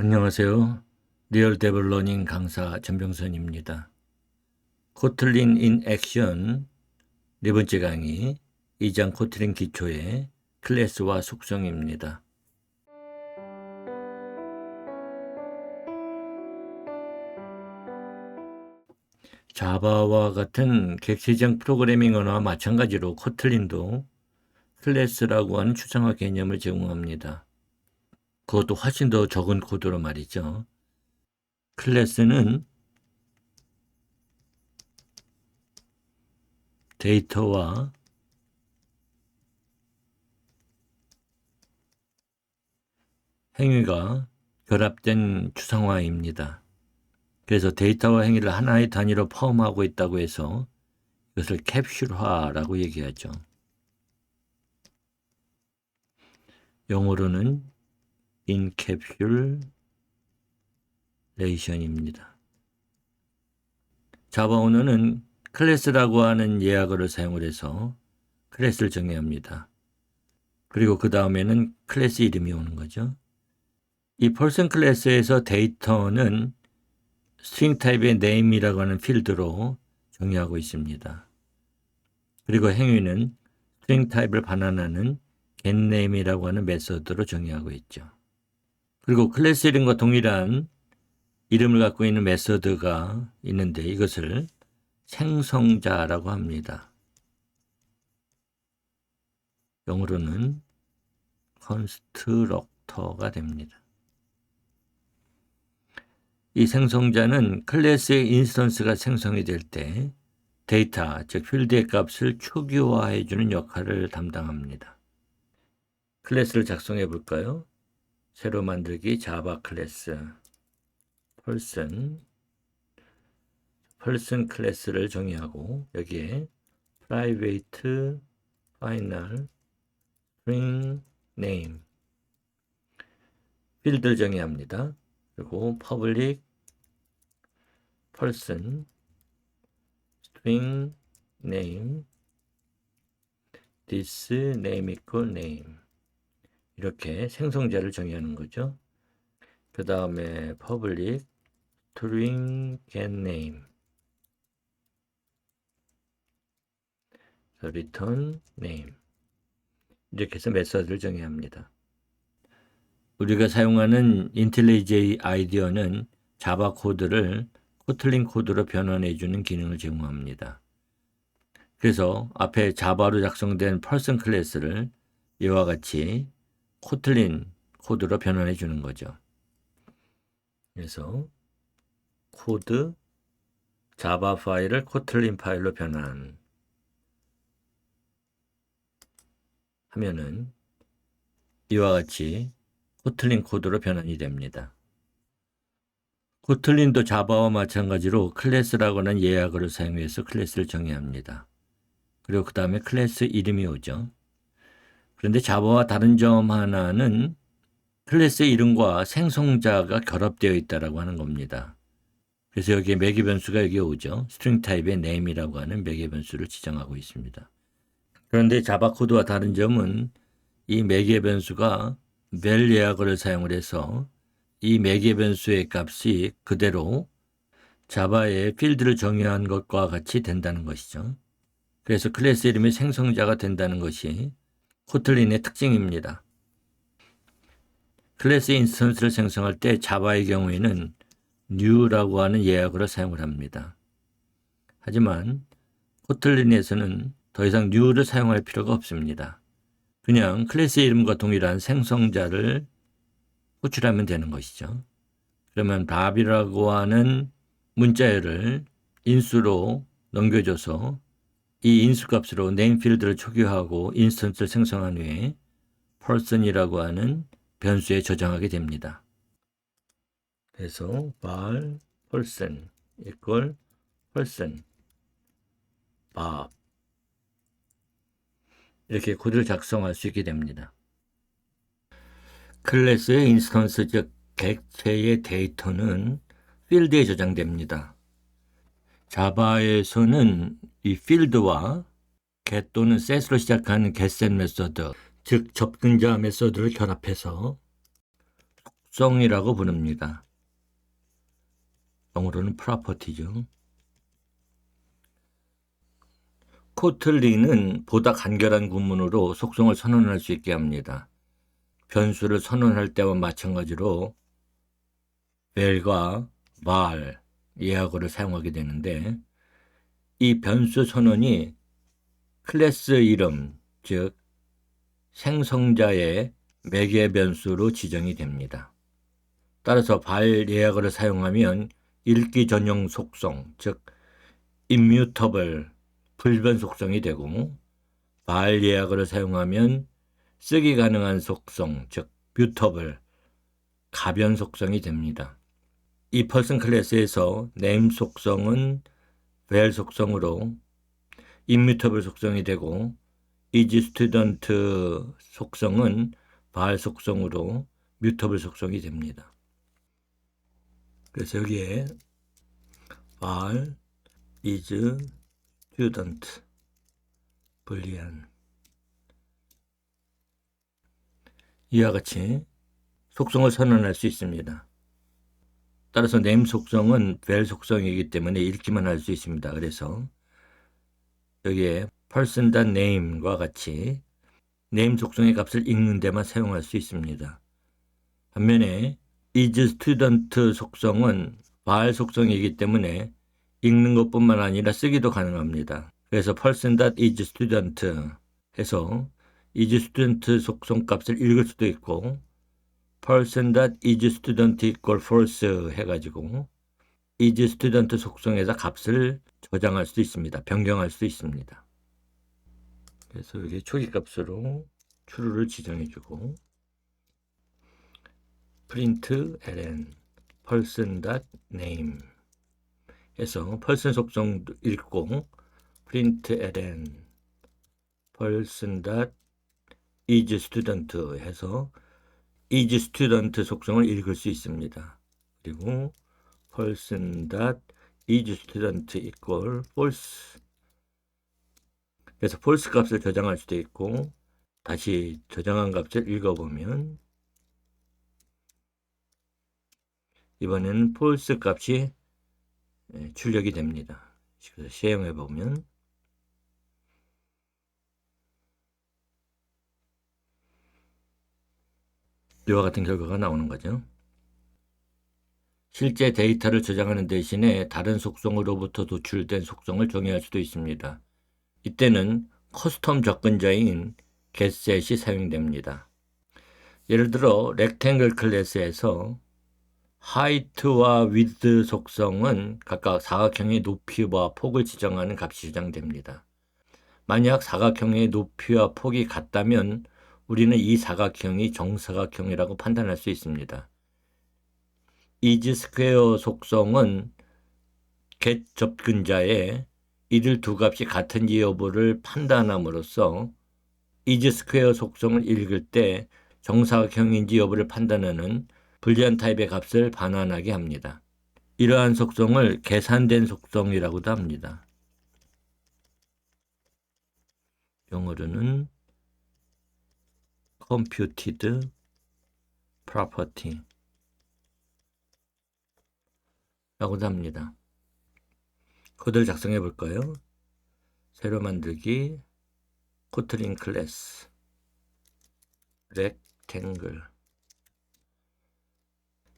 안녕하세요. 리얼 데블 러닝 강사 전병선입니다. 코틀린 인 액션 네 번째 강의 2장 코틀린 기초의 클래스와 속성입니다. 자바와 같은 객체적 프로그래밍 언어와 마찬가지로 코틀린도 클래스라고 하는 추상화 개념을 제공합니다. 그것도 훨씬 더 적은 코드로 말이죠. 클래스는 데이터와 행위가 결합된 추상화입니다. 그래서 데이터와 행위를 하나의 단위로 포함하고 있다고 해서 이것을 캡슐화라고 얘기하죠. 영어로는 인캡슐레이션입니다. 자바 언어는 클래스라고 하는 예약어를 사용을 해서 클래스를 정의합니다. 그리고 그 다음에는 클래스 이름이 오는 거죠. 이 펄슨 클래스에서 데이터는 스트링 타입의 name이라고 하는 필드로 정의하고 있습니다. 그리고 행위는 스트링 타입을 반환하는 getName이라고 하는 메소드로 정의하고 있죠. 그리고 클래스 이름과 동일한 이름을 갖고 있는 메소드가 있는데 이것을 생성자라고 합니다. 영어로는 constructor가 됩니다. 이 생성자는 클래스의 인스턴스가 생성이 될 때 데이터, 즉 필드의 값을 초기화해주는 역할을 담당합니다. 클래스를 작성해 볼까요? 새로 만들기 자바 클래스 person 클래스를 정의하고 여기에 private final string name 필드를 정의합니다. 그리고 public person string name this name equal name 이렇게 생성자를 정의하는 거죠. 그 다음에 public string getName return name 이렇게 해서 메서드를 정의합니다. 우리가 사용하는 인텔리제이 아이디어는 자바 코드를 코틀린 코드로 변환해 주는 기능을 제공합니다. 그래서 앞에 자바로 작성된 person 클래스를 이와 같이 코틀린 코드로 변환해 주는 거죠. 그래서 코드 자바 파일을 코틀린 파일로 변환하면은 이와 같이 코틀린 코드로 변환이 됩니다. 코틀린도 자바와 마찬가지로 클래스라고 하는 예약어를 사용해서 클래스를 정의합니다. 그리고 그 다음에 클래스 이름이 오죠. 그런데 자바와 다른 점 하나는 클래스 이름과 생성자가 결합되어 있다고 하는 겁니다. 그래서 여기에 매개 변수가 여기 오죠. 스트링 타입의 name이라고 하는 매개 변수를 지정하고 있습니다. 그런데 자바 코드와 다른 점은 이 매개 변수가 vel 예약어를 사용을 해서 이 매개 변수의 값이 그대로 자바의 필드를 정의한 것과 같이 된다는 것이죠. 그래서 클래스 이름이 생성자가 된다는 것이 코틀린의 특징입니다. 클래스 인스턴스를 생성할 때 자바의 경우에는 new라고 하는 예약어를 사용을 합니다. 하지만 코틀린에서는 더 이상 new를 사용할 필요가 없습니다. 그냥 클래스 이름과 동일한 생성자를 호출하면 되는 것이죠. 그러면 밥이라고 하는 문자열을 인수로 넘겨줘서 이 인수값으로 name 필드를 초기화하고 인스턴스를 생성한 후에 person이라고 하는 변수에 저장하게 됩니다. 그래서 bar person equal person 밥 이렇게 코드를 작성할 수 있게 됩니다. 클래스의 인스턴스 즉 객체의 데이터는 필드에 저장됩니다. 자바에서는 이 필드와 get 또는 set으로 시작하는 getSet 메소드 즉 접근자 메소드를 결합해서 속성이라고 부릅니다. 영어로는 property죠. 코틀린은 보다 간결한 구문으로 속성을 선언할 수 있게 합니다. 변수를 선언할 때와 마찬가지로 val과 var 예약어를 사용하게 되는데, 이 변수 선언이 클래스 이름, 즉 생성자의 매개 변수로 지정이 됩니다. 따라서 var 예약어를 사용하면 읽기 전용 속성, 즉 immutable, 불변 속성이 되고, var 예약어를 사용하면 쓰기 가능한 속성, 즉 mutable, 가변 속성이 됩니다. 이 person 클래스에서 name 속성은 val 속성으로 immutable 속성이 되고, is student 속성은 var 속성으로 mutable 속성이 됩니다. 그래서 여기에 var is student 불리한 이와 같이 속성을 선언할 수 있습니다. 따라서 name 속성은 val 속성이기 때문에 읽기만 할 수 있습니다. 그래서 여기에 person.name과 같이 name 속성의 값을 읽는 데만 사용할 수 있습니다. 반면에 is student 속성은 var 속성이기 때문에 읽는 것뿐만 아니라 쓰기도 가능합니다. 그래서 person.isStudent 해서 isStudent 속성 값을 읽을 수도 있고, person.isStudent equal false 해가지고 isStudent 속성에다 값을 저장할 수도 있습니다. 변경할 수도 있습니다. 그래서 여기 초기값으로 true를 지정해주고, print ln person.name 해서 person 속성도 읽고, print ln person.isStudent 해서 isStudent 속성을 읽을 수 있습니다. 그리고 person.isStudent equal false 그래서 false 값을 저장할 수도 있고, 다시 저장한 값을 읽어보면 이번에는 false 값이 출력이 됩니다. 그래서 시행해보면 이와 같은 결과가 나오는 거죠. 실제 데이터를 저장하는 대신에 다른 속성으로부터 도출된 속성을 정의할 수도 있습니다. 이때는 커스텀 접근자인 getSet이 사용됩니다. 예를 들어 rectangle 클래스에서 height와 width 속성은 각각 사각형의 높이와 폭을 지정하는 값이 저장됩니다. 만약 사각형의 높이와 폭이 같다면 우리는 이 사각형이 정사각형이라고 판단할 수 있습니다. is_square 속성은 get 접근자의 이들 두 값이 같은지 여부를 판단함으로써 is_square 속성을 읽을 때 정사각형인지 여부를 판단하는 불리한 타입의 값을 반환하게 합니다. 이러한 속성을 계산된 속성이라고도 합니다. 영어로는 computed property 라고도 합니다. 코드를 작성해 볼까요? 새로 만들기 코틀린 클래스 rectangle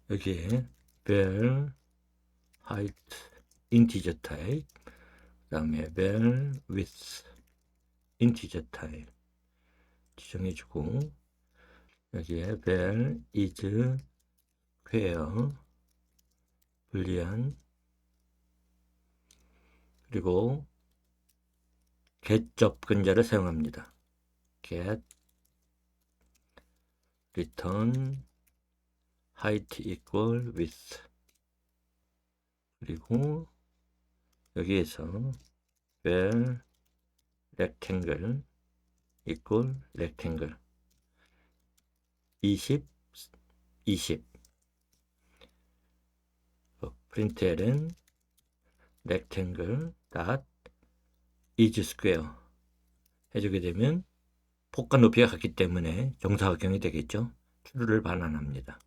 여기에 var height integer type 그 다음에 var width integer type 지정해 주고, 여기에 var is square 불리한, 그리고 get 접근자를 사용합니다. get return height equal width, 그리고 여기에서 var rectangle equal rectangle 20 println rectangle dot is square 해주게 되면 폭과 높이가 같기 때문에 정사각형이 되겠죠. true를 반환합니다.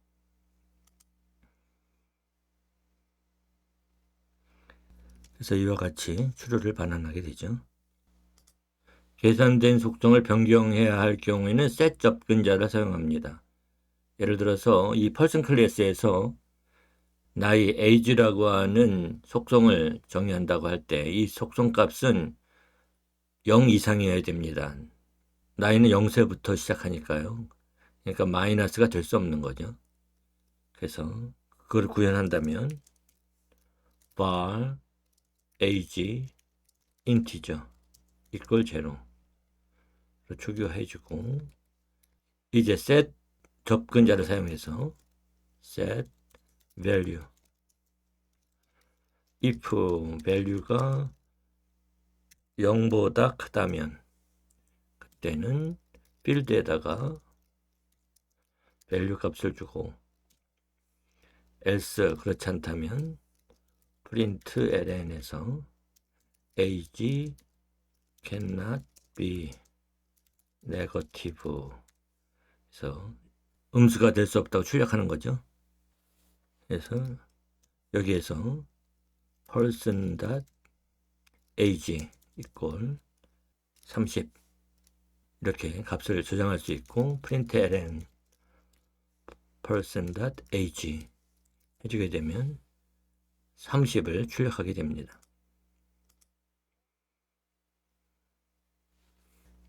그래서 이와 같이 추루를 반환하게 되죠. 계산된 속성을 변경해야 할 경우에는 set 접근자를 사용합니다. 예를 들어서 이 person 클래스에서 나이 age라고 하는 속성을 정의한다고 할 때 이 속성 값은 0 이상이어야 됩니다. 나이는 0세부터 시작하니까요. 그러니까 마이너스가 될 수 없는 거죠. 그래서 그걸 구현한다면 var age integer equal 0로 추교해주고 이제 set 접근자를 사용해서 set value if value가 0보다 크다면 그때는 필드에다가 value 값을 주고 else 그렇지 않다면 print ln에서 age cannot be negative 그래서 음수가 될 수 없다고 출력하는 거죠. 그래서 여기에서 person.age equal 30 이렇게 값을 저장할 수 있고 println person.age 해주게 되면 30을 출력하게 됩니다.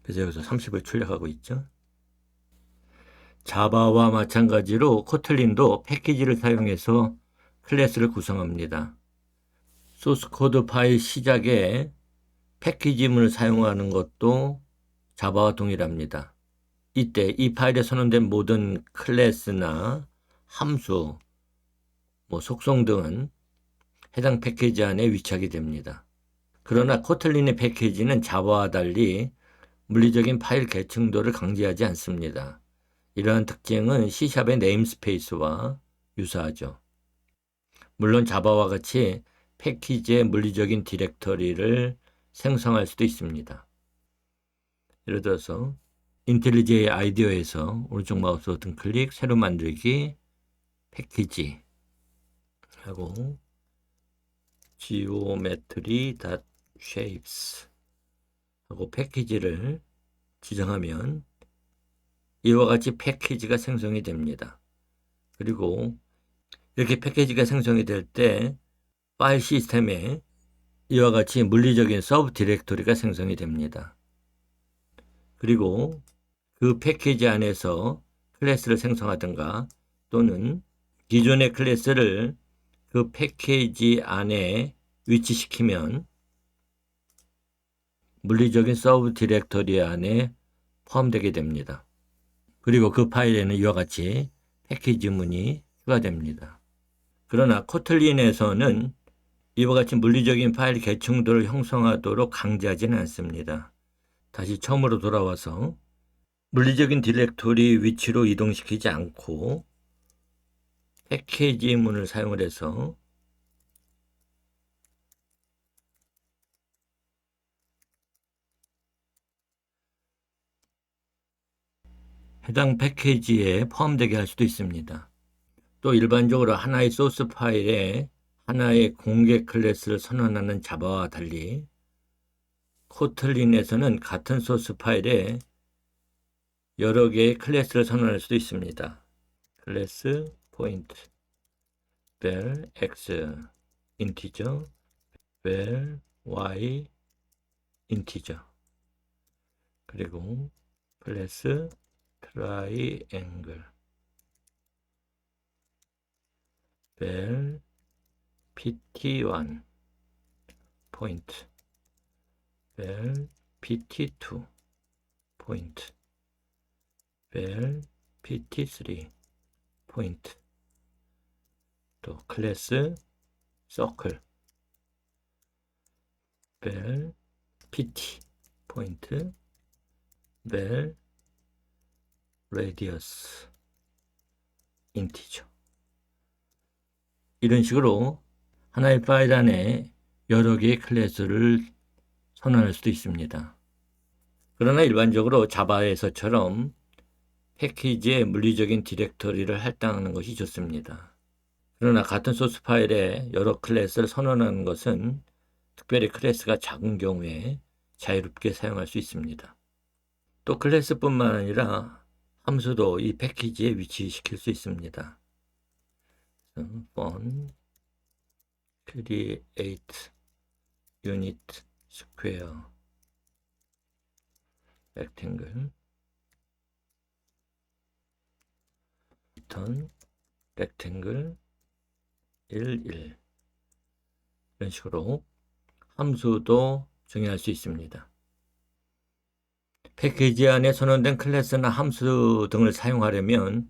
그래서 여기서 30을 출력하고 있죠. 자바와 마찬가지로 코틀린도 패키지를 사용해서 클래스를 구성합니다. 소스 코드 파일 시작에 패키지문을 사용하는 것도 자바와 동일합니다. 이때 이 파일에 선언된 모든 클래스나 함수, 속성 등은 해당 패키지 안에 위치하게 됩니다. 그러나 코틀린의 패키지는 자바와 달리 물리적인 파일 계층도를 강제하지 않습니다. 이러한 특징은 C샵의 네임스페이스와 유사하죠. 물론 자바와 같이 패키지의 물리적인 디렉터리를 생성할 수도 있습니다. 예를 들어서 인텔리제이 아이디어에서 오른쪽 마우스 버튼 클릭, 새로 만들기, 패키지 하고 geometry.shapes 하고 패키지를 지정하면 이와 같이 패키지가 생성이 됩니다. 그리고 이렇게 패키지가 생성이 될 때 파일 시스템에 이와 같이 물리적인 서브 디렉토리가 생성이 됩니다. 그리고 그 패키지 안에서 클래스를 생성하든가 또는 기존의 클래스를 그 패키지 안에 위치시키면 물리적인 서브 디렉토리 안에 포함되게 됩니다. 그리고 그 파일에는 이와 같이 패키지문이 추가됩니다. 그러나 코틀린에서는 이와 같이 물리적인 파일 계층도를 형성하도록 강제하지는 않습니다. 다시 처음으로 돌아와서 물리적인 디렉토리 위치로 이동시키지 않고 패키지문을 사용을 해서 해당 패키지에 포함되게 할 수도 있습니다. 또 일반적으로 하나의 소스 파일에 하나의 공개 클래스를 선언하는 자바와 달리 코틀린에서는 같은 소스 파일에 여러 개의 클래스를 선언할 수도 있습니다. 클래스 포인트 vel x 인티저 vel y 인티저 그리고 클래스 트라이앵글 vel pt1 포인트 vel pt2 포인트 vel pt3 포인트 또 클래스 서클 vel pt 포인트 vel radius 인티저 이런 식으로 하나의 파일 안에 여러 개의 클래스를 선언할 수도 있습니다. 그러나 일반적으로 자바에서처럼 패키지의 물리적인 디렉터리를 할당하는 것이 좋습니다. 그러나 같은 소스 파일에 여러 클래스를 선언하는 것은 특별히 클래스가 작은 경우에 자유롭게 사용할 수 있습니다. 또 클래스뿐만 아니라 함수도 이 패키지에 위치시킬 수 있습니다. fun create unit square rectangle return rectangle 11 이런 식으로 함수도 정의할 수 있습니다. 패키지 안에 선언된 클래스나 함수 등을 사용하려면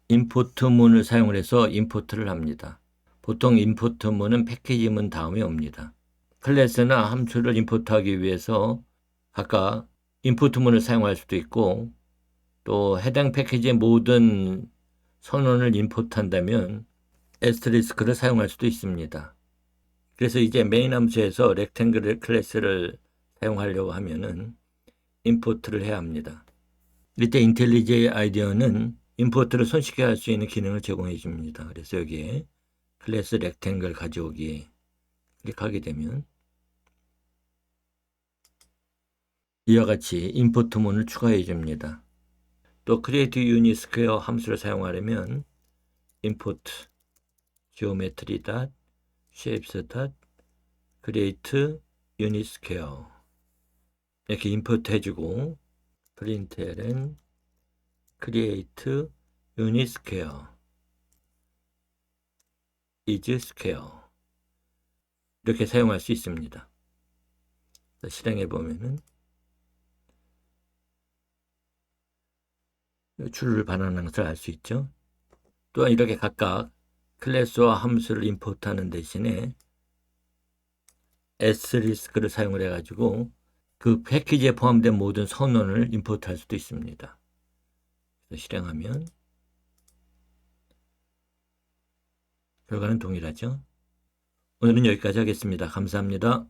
임포트문을 사용을 해서 임포트를 합니다. 보통 임포트문은 패키지문 다음에 옵니다. 클래스나 함수를 임포트하기 위해서 각각 임포트문을 사용할 수도 있고 또 해당 패키지의 모든 선언을 임포트한다면 애스테리스크를 사용할 수도 있습니다. 그래서 이제 메인 함수에서 렉탱글 클래스를 사용하려고 하면은 임포트를 해야 합니다. 이때 인텔리제이 아이디어는 임포트를 손쉽게 할 수 있는 기능을 제공해 줍니다. 그래서 여기에 클래스 렉탱글 가져오기 클릭하게 되면 이와 같이 임포트문을 추가해 줍니다. 또 create unit square 함수를 사용하려면 import geometry.shapes.create unit square 이렇게 임포트 해주고 println create unit square is square 이렇게 사용할 수 있습니다. 실행해 보면은 줄을 반환하는 것을 알 수 있죠. 또한 이렇게 각각 클래스와 함수를 임포트하는 대신에 애스테리스크를 사용을 해가지고 그 패키지에 포함된 모든 선언을 임포트할 수도 있습니다. 실행하면 결과는 동일하죠. 오늘은 여기까지 하겠습니다. 감사합니다.